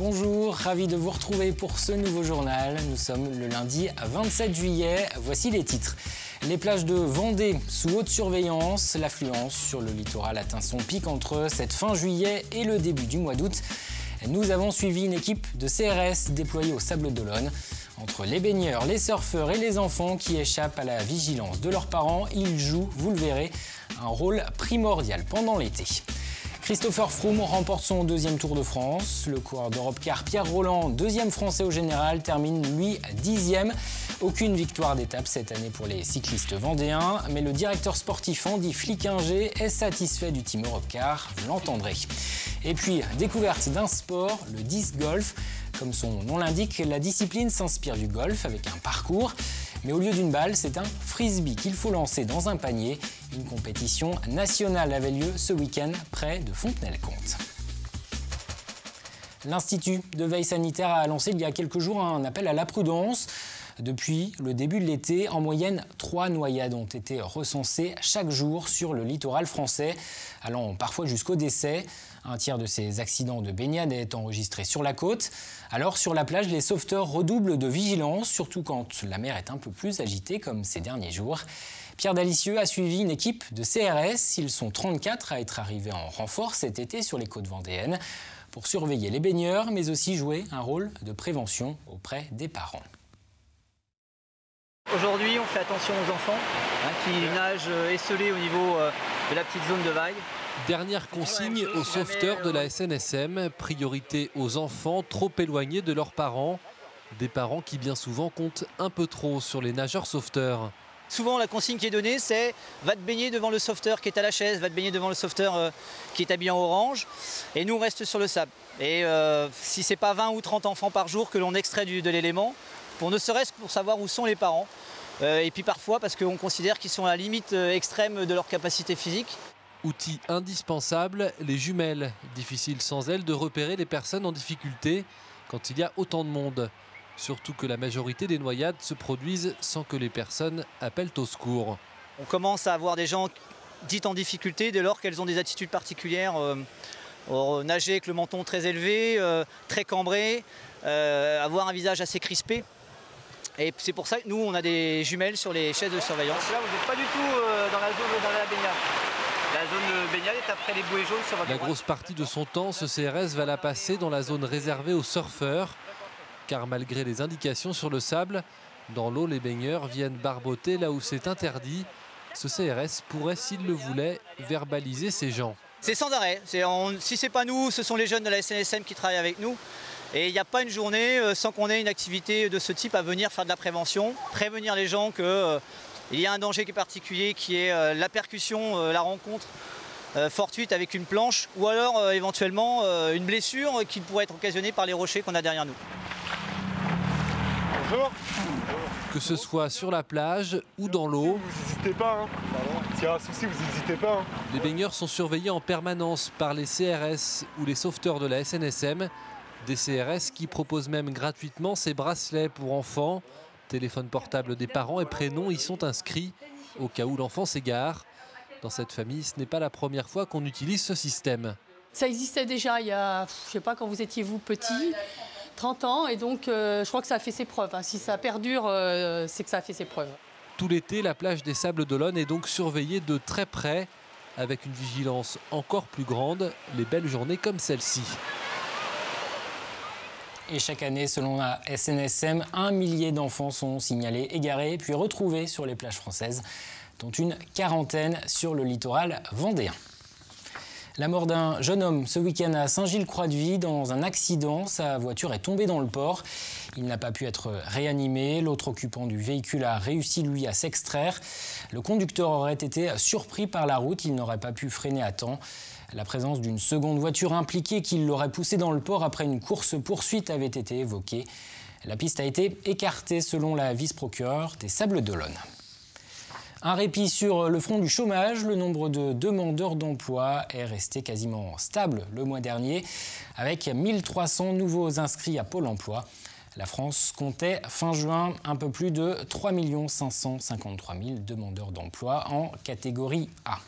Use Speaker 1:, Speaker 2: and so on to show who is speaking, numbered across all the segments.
Speaker 1: Bonjour, ravi de vous retrouver pour ce nouveau journal. Nous sommes le lundi 27 juillet. Voici les titres. Les plages de Vendée sous haute surveillance. L'affluence sur le littoral atteint son pic entre cette fin juillet et le début du mois d'août. Nous avons suivi une équipe de CRS déployée au Sables d'Olonne. Entre les baigneurs, les surfeurs et les enfants qui échappent à la vigilance de leurs parents, ils jouent, vous le verrez, un rôle primordial pendant l'été. Christopher Froome remporte son deuxième Tour de France. Le coureur d'Europe-Car Pierre Rolland, deuxième français au général, termine lui 10e. Aucune victoire d'étape cette année pour les cyclistes vendéens, mais le directeur sportif Andy Flickinger est satisfait du team Europcar, vous l'entendrez. Et puis, découverte d'un sport, le disc golf. Comme son nom l'indique, la discipline s'inspire du golf avec un parcours. Mais au lieu d'une balle, c'est un frisbee qu'il faut lancer dans un panier. Une compétition nationale avait lieu ce week-end près de Fontenay-le-Comte. L'Institut de veille sanitaire a lancé il y a quelques jours un appel à la prudence. Depuis le début de l'été, en moyenne, 3 noyades ont été recensées chaque jour sur le littoral français, allant parfois jusqu'au décès. Un tiers de ces accidents de baignade est enregistré sur la côte. Alors sur la plage, les sauveteurs redoublent de vigilance, surtout quand la mer est un peu plus agitée comme ces derniers jours. Pierre Dalicieux a suivi une équipe de CRS. Ils sont 34 à être arrivés en renfort cet été sur les côtes vendéennes pour surveiller les baigneurs, mais aussi jouer un rôle de prévention auprès des parents.
Speaker 2: Aujourd'hui, on fait attention aux enfants qui nagent esselés au niveau de la petite zone de vague.
Speaker 3: Dernière consigne aux sauveteurs de la SNSM, priorité aux enfants trop éloignés de leurs parents. Des parents qui bien souvent comptent un peu trop sur les nageurs sauveteurs.
Speaker 2: Souvent la consigne qui est donnée c'est va te baigner devant le sauveteur qui est à la chaise, va te baigner devant le sauveteur qui est habillé en orange et nous on reste sur le sable. Et si c'est pas 20 ou 30 enfants par jour que l'on extrait de l'élément, pour ne serait-ce que pour savoir où sont les parents. Et puis parfois parce qu'on considère qu'ils sont à la limite extrême de leur capacité physique.
Speaker 3: Outil indispensable, les jumelles. Difficile sans elles de repérer les personnes en difficulté quand il y a autant de monde. Surtout que la majorité des noyades se produisent sans que les personnes appellent au secours.
Speaker 2: On commence à avoir des gens dites en difficulté dès lors qu'elles ont des attitudes particulières. Nager avec le menton très élevé, très cambré, avoir un visage assez crispé. Et c'est pour ça que nous, on a des jumelles sur les chaises de surveillance. Là, vous n'êtes pas du tout dans la zone dans la baignade. La zone baignade est après les bouées jaunes sur votre droite.
Speaker 3: La grosse partie de son temps, ce CRS va la passer dans la zone réservée aux surfeurs. Car malgré les indications sur le sable, dans l'eau, les baigneurs viennent barboter là où c'est interdit. Ce CRS pourrait, s'il le voulait, verbaliser ces gens.
Speaker 2: C'est sans arrêt. Si ce n'est pas nous, ce sont les jeunes de la SNSM qui travaillent avec nous. Et il n'y a pas une journée sans qu'on ait une activité de ce type à venir faire de la prévention, prévenir les gens qu'il y a un danger qui est particulier, qui est la percussion, la rencontre fortuite avec une planche, ou alors éventuellement une blessure qui pourrait être occasionnée par les rochers qu'on a derrière nous.
Speaker 4: Bonjour.
Speaker 3: Que ce soit sur la plage ou dans l'eau,
Speaker 4: Vous n'hésitez pas, s'il y a un souci, vous n'hésitez pas.
Speaker 3: les baigneurs sont surveillés en permanence par les CRS ou les sauveteurs de la SNSM. Des CRS qui proposent même gratuitement ces bracelets pour enfants. Téléphone portable des parents et prénoms y sont inscrits au cas où l'enfant s'égare. Dans cette famille, ce n'est pas la première fois qu'on utilise ce système.
Speaker 5: Ça existait déjà il y a, je sais pas, quand vous étiez vous petit, 30 ans. Et donc, je crois que ça a fait ses preuves. Si ça perdure, c'est que ça a fait ses preuves.
Speaker 3: Tout l'été, la plage des Sables d'Olonne est donc surveillée de très près, avec une vigilance encore plus grande, les belles journées comme celle-ci.
Speaker 1: Et chaque année, selon la SNSM, 1 millier d'enfants sont signalés égarés puis retrouvés sur les plages françaises, dont une quarantaine sur le littoral vendéen. La mort d'un jeune homme ce week-end à Saint-Gilles-Croix-de-Vie dans un accident. Sa voiture est tombée dans le port. Il n'a pas pu être réanimé. L'autre occupant du véhicule a réussi, lui, à s'extraire. Le conducteur aurait été surpris par la route. Il n'aurait pas pu freiner à temps. La présence d'une seconde voiture impliquée qui l'aurait poussé dans le port après une course-poursuite avait été évoquée. La piste a été écartée selon la vice-procureure des Sables d'Olonne. Un répit sur le front du chômage. Le nombre de demandeurs d'emploi est resté quasiment stable le mois dernier, avec 1300 nouveaux inscrits à Pôle emploi. La France comptait fin juin un peu plus de 3 553 000 demandeurs d'emploi en catégorie A.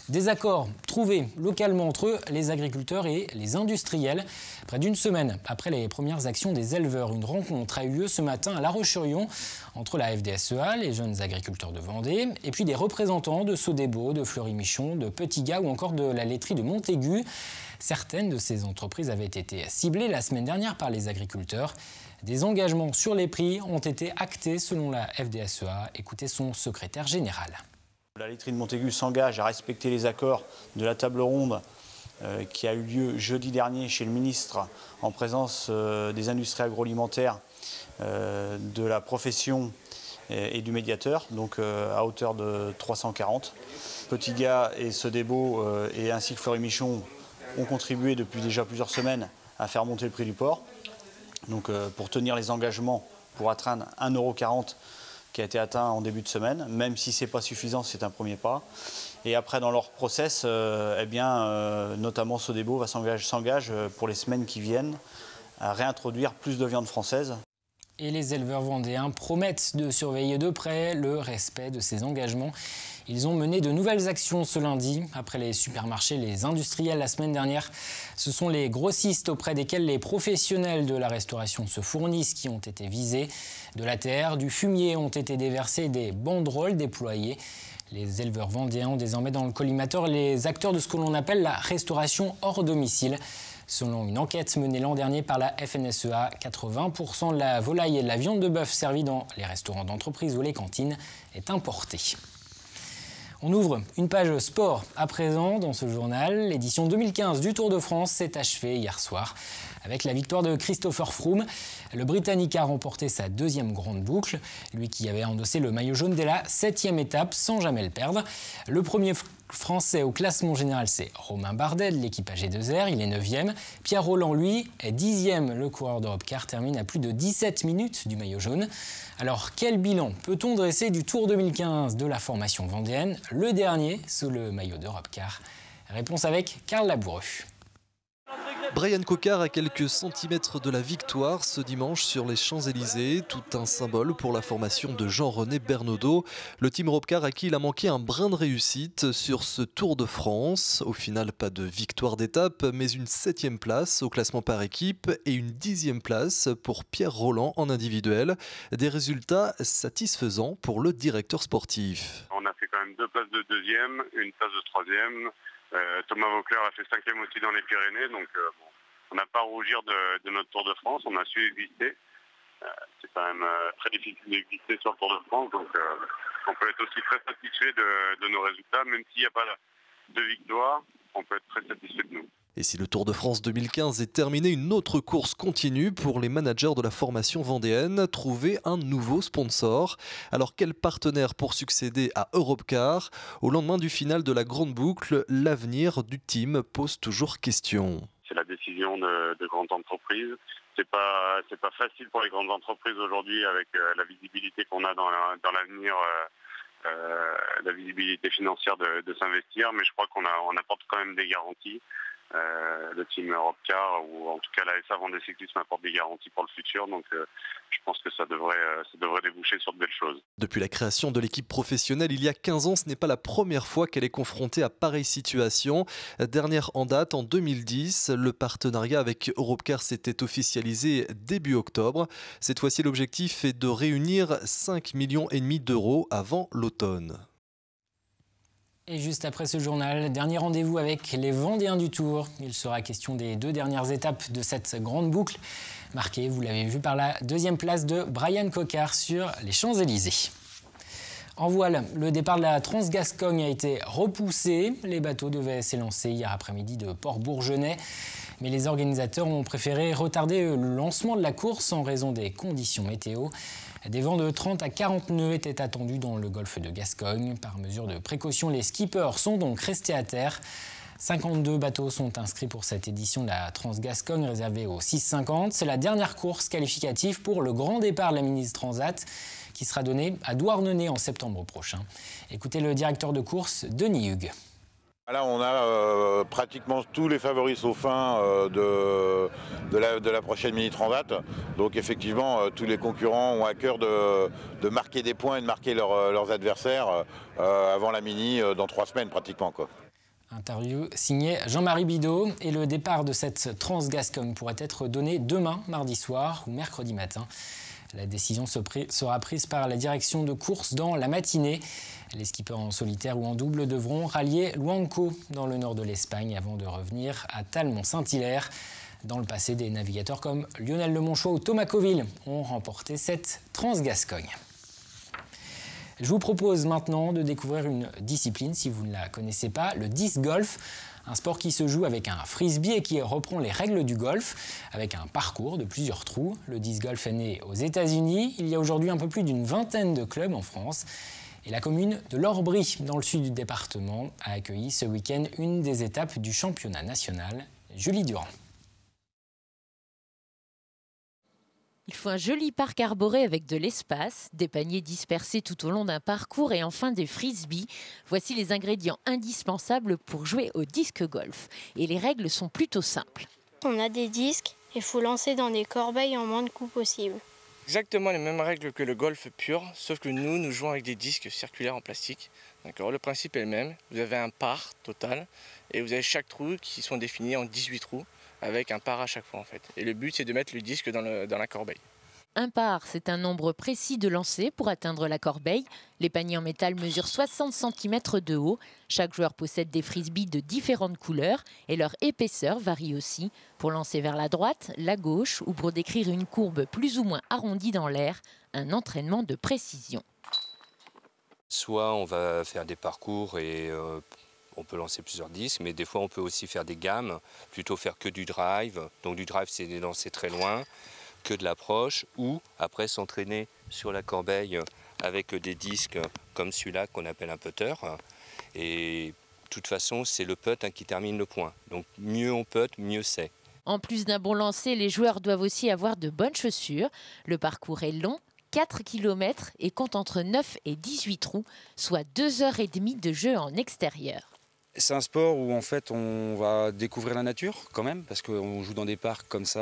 Speaker 1: Des accords trouvés localement entre eux, les agriculteurs et les industriels. Près d'une semaine après les premières actions des éleveurs, une rencontre a eu lieu ce matin à La Roche-sur-Yon entre la FDSEA, les jeunes agriculteurs de Vendée, et puis des représentants de Sodebo, de Fleury-Michon, de Petit Gars ou encore de la laiterie de Montaigu. Certaines de ces entreprises avaient été ciblées la semaine dernière par les agriculteurs. Des engagements sur les prix ont été actés selon la FDSEA. Écoutez son secrétaire général.
Speaker 6: La laiterie de Montaigu s'engage à respecter les accords de la table ronde qui a eu lieu jeudi dernier chez le ministre en présence des industries agroalimentaires, de la profession et du médiateur, donc à hauteur de 340. Petit Gars et Sodebo et ainsi que Fleury-Michon ont contribué depuis déjà plusieurs semaines à faire monter le prix du porc. Donc pour tenir les engagements pour atteindre 1,40 € qui a été atteint en début de semaine, même si ce n'est pas suffisant, c'est un premier pas. Et après, dans leur process, notamment Sodebo s'engage pour les semaines qui viennent à réintroduire plus de viande française.
Speaker 1: Et les éleveurs vendéens promettent de surveiller de près le respect de ces engagements. Ils ont mené de nouvelles actions ce lundi. Après les supermarchés, les industriels la semaine dernière, ce sont les grossistes auprès desquels les professionnels de la restauration se fournissent qui ont été visés. De la terre, du fumier ont été déversés, des banderoles déployées. Les éleveurs vendéens ont désormais dans le collimateur les acteurs de ce que l'on appelle la restauration hors domicile. Selon une enquête menée l'an dernier par la FNSEA, 80% de la volaille et de la viande de bœuf servie dans les restaurants d'entreprise ou les cantines est importée. On ouvre une page sport à présent dans ce journal. L'édition 2015 du Tour de France s'est achevée hier soir avec la victoire de Christopher Froome. Le Britannique a remporté sa deuxième grande boucle, lui qui avait endossé le maillot jaune dès la 7e étape sans jamais le perdre. Le premier Français au classement général, c'est Romain Bardet de l'équipe AG2R, il est 9e. Pierre Rolland, lui, est 10e. Le coureur d'Europecar termine à plus de 17 minutes du maillot jaune. Alors, quel bilan peut-on dresser du Tour 2015 de la formation vendéenne, le dernier sous le maillot d'Europecar? Réponse avec Karl Laboureux.
Speaker 3: Brian Cocard à quelques centimètres de la victoire ce dimanche sur les Champs-Élysées, tout un symbole pour la formation de Jean-René Bernaudot. Le team Europcar à qui il a manqué un brin de réussite sur ce Tour de France. Au final, pas de victoire d'étape, mais une 7e place au classement par équipe et une 10e place pour Pierre Rolland en individuel. Des résultats satisfaisants pour le directeur sportif.
Speaker 7: On a fait quand même 2 places de 2e, une place de 3e. Thomas Vauclair a fait 5e aussi dans les Pyrénées, donc on n'a pas à rougir de notre Tour de France, on a su exister. C'est quand même très difficile d'exister sur le Tour de France, donc on peut être aussi très satisfait de nos résultats, même s'il n'y a pas de victoire, on peut être très satisfait de nous.
Speaker 3: Et si le Tour de France 2015 est terminé, une autre course continue pour les managers de la formation vendéenne, trouver un nouveau sponsor. Alors quel partenaire pour succéder à Europcar? Au lendemain du final de la grande boucle, l'avenir du team pose toujours question.
Speaker 7: C'est la décision de grandes entreprises. C'est pas facile pour les grandes entreprises aujourd'hui avec la visibilité qu'on a dans l'avenir, la visibilité financière de s'investir, mais je crois qu'on apporte quand même des garanties. Le team Europcar ou en tout cas la SA Vendée Cyclisme apporte des garanties pour le futur, donc je pense que ça devrait déboucher sur de belles choses.
Speaker 3: Depuis la création de l'équipe professionnelle il y a 15 ans, ce n'est pas la première fois qu'elle est confrontée à pareille situation. Dernière en date, en 2010, le partenariat avec Europcar s'était officialisé début octobre. Cette fois-ci, l'objectif est de réunir 5,5 millions d'euros avant l'automne.
Speaker 1: Et juste après ce journal, dernier rendez-vous avec les Vendéens du Tour. Il sera question des 2 dernières étapes de cette grande boucle, marquée, vous l'avez vu, par la 2e place de Brian Cocard sur les Champs-Élysées. En voile, le départ de la Transgascogne a été repoussé. Les bateaux devaient s'élancer hier après-midi de Port-Bourgenais. Mais les organisateurs ont préféré retarder le lancement de la course en raison des conditions météo. Des vents de 30 à 40 nœuds étaient attendus dans le golfe de Gascogne. Par mesure de précaution, les skippers sont donc restés à terre. 52 bateaux sont inscrits pour cette édition de la Transgascogne réservée aux 650. C'est la dernière course qualificative pour le grand départ de la Ministre Transat qui sera donné à Douarnenez en septembre prochain. Écoutez le directeur de course, Denis Hugues.
Speaker 8: Là, on a pratiquement tous les favoris sauf un de la prochaine Mini Transat. Donc effectivement, tous les concurrents ont à cœur de marquer des points et de marquer leurs adversaires avant la Mini dans 3 semaines pratiquement, quoi.
Speaker 1: Interview signée Jean-Marie Bidot. Et le départ de cette Trans-Gascogne pourrait être donné demain, mardi soir ou mercredi matin. La décision sera prise par la direction de course dans la matinée. Les skippers en solitaire ou en double devront rallier Luanco dans le nord de l'Espagne avant de revenir à Talmont-Saint-Hilaire. Dans le passé, des navigateurs comme Lionel Lemonchois ou Thomas Coville ont remporté cette Trans-Gascogne. Je vous propose maintenant de découvrir une discipline, si vous ne la connaissez pas, le disc golf. Un sport qui se joue avec un frisbee et qui reprend les règles du golf, avec un parcours de plusieurs trous. Le disc golf est né aux États-Unis. Il y a aujourd'hui un peu plus d'une vingtaine de clubs en France. Et la commune de L'Orbry, dans le sud du département, a accueilli ce week-end une des étapes du championnat national. Julie Durand.
Speaker 9: Il faut un joli parc arboré avec de l'espace, des paniers dispersés tout au long d'un parcours et enfin des frisbees. Voici les ingrédients indispensables pour jouer au disque golf. Et les règles sont plutôt simples.
Speaker 10: On a des disques et il faut lancer dans des corbeilles en moins de coups possible.
Speaker 11: Exactement les mêmes règles que le golf pur, sauf que nous jouons avec des disques circulaires en plastique. Le principe est le même. Vous avez un par total et vous avez chaque trou qui sont définis en 18 trous. Avec un par à chaque fois en fait. Et le but c'est de mettre le disque dans la corbeille.
Speaker 9: Un par, c'est un nombre précis de lancers pour atteindre la corbeille. Les paniers en métal mesurent 60 cm de haut. Chaque joueur possède des frisbees de différentes couleurs et leur épaisseur varie aussi. Pour lancer vers la droite, la gauche ou pour décrire une courbe plus ou moins arrondie dans l'air, un entraînement de précision.
Speaker 12: Soit on va faire des parcours et on peut lancer plusieurs disques, mais des fois on peut aussi faire des gammes, plutôt faire que du drive. Donc du drive c'est des lancers très loin, que de l'approche, ou après s'entraîner sur la corbeille avec des disques comme celui-là qu'on appelle un putter. Et de toute façon c'est le putt qui termine le point. Donc mieux on putt, mieux c'est.
Speaker 9: En plus d'un bon lancer, les joueurs doivent aussi avoir de bonnes chaussures. Le parcours est long, 4 km et compte entre 9 et 18 trous, soit 2h30 de jeu en extérieur.
Speaker 13: C'est un sport où en fait on va découvrir la nature quand même, parce qu'on joue dans des parcs comme ça.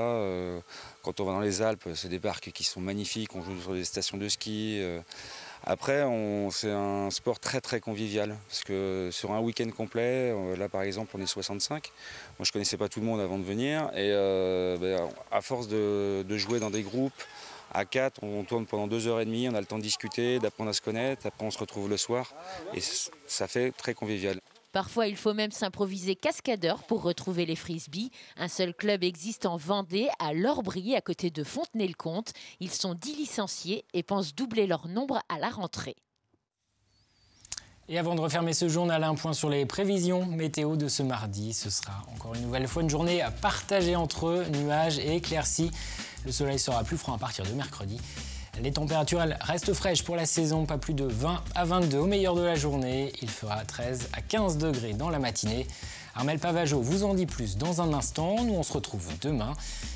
Speaker 13: Quand on va dans les Alpes, c'est des parcs qui sont magnifiques, on joue sur des stations de ski. Après, c'est un sport très très convivial, parce que sur un week-end complet, là par exemple on est 65. Moi je connaissais pas tout le monde avant de venir, et à force de jouer dans des groupes, à 4, on tourne pendant 2h30, on a le temps de discuter, d'apprendre à se connaître, après on se retrouve le soir, et ça fait très convivial.
Speaker 9: Parfois, il faut même s'improviser cascadeur pour retrouver les frisbees. Un seul club existe en Vendée, à L'Orbry, à côté de Fontenay-le-Comte. Ils sont 10 licenciés et pensent doubler leur nombre à la rentrée.
Speaker 1: Et avant de refermer ce journal, un point sur les prévisions météo de ce mardi. Ce sera encore une nouvelle fois une journée à partager entre nuages et éclaircies. Le soleil sera plus franc à partir de mercredi. Les températures restent fraîches pour la saison, pas plus de 20 à 22 au meilleur de la journée. Il fera 13 à 15 degrés dans la matinée. Armelle Pavageau vous en dit plus dans un instant. Nous, on se retrouve demain.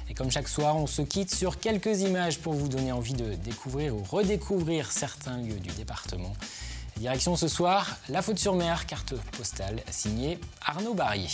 Speaker 1: Et comme chaque soir, on se quitte sur quelques images pour vous donner envie de découvrir ou redécouvrir certains lieux du département. Direction ce soir, La Faute-sur-Mer, carte postale signée Arnaud Barrier.